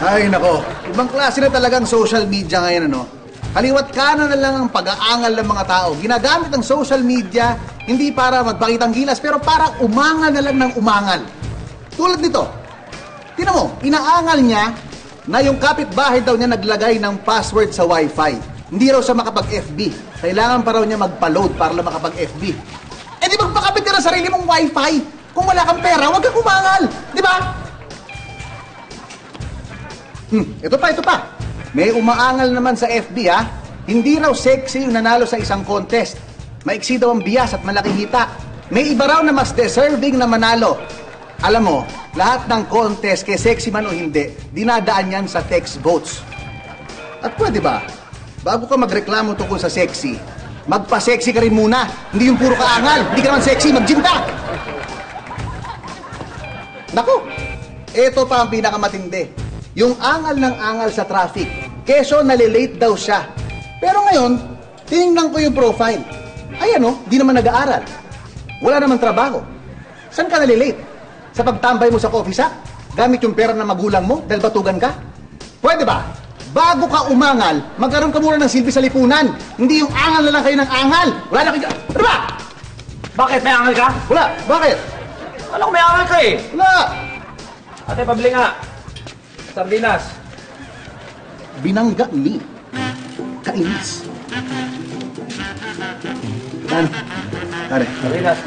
Ay, nako. Ibang klase na talagang social media ngayon, ano? Kaliwat kanan na lang ang pag-aangal ng mga tao. Ginagamit ang social media, hindi para magpakitang gilas, pero para umangal na lang ng umangal. Tulad nito. Tingnan mo, inaangal niya na yung kapitbahay daw niya naglagay ng password sa wifi. Hindi raw siya makapag-FB. Kailangan pa raw niya magpa-load para lang makapag-FB. Eh di magpakapit ka na sarili mong wifi. Kung wala kang pera, huwag kang umangal. Di ba? Ito pa. May umaangal naman sa FB, ha? Hindi raw sexy yung nanalo sa isang contest. Maiksi daw ang bias at malaking hita. May iba raw na mas deserving na manalo. Alam mo, lahat ng contest, kay sexy man o hindi, dinadaan yan sa text votes. At pwede ba, bago ka magreklamo tungkol sa sexy, magpa-sexy ka rin muna. Hindi yung puro kaangal. Hindi ka naman sexy, mag-gym ka! Naku, eto pa ang pinakamatindi. Yung angal ng angal sa traffic. Keso nalilate daw siya. Pero ngayon, tinignan ko yung profile. Ay ano, di naman nag-aaral. Wala naman trabaho. Saan ka nalilate? Sa pagtambay mo sa coffee shop? Gamit yung pera ng magulang mo dahil batugan ka? Pwede ba? Bago ka umangal, magkaroon ka muna ng silbi sa lipunan. Hindi yung angal na lang kayo ng angal. Wala na kayo. Ano ba? Bakit? May angal ka? Wala. Bakit? Alam ko may angal ka eh. Wala. Ate, pabili nga. Sardinas. Binangga ni. Kainis. Ano? Tare. Sardinas.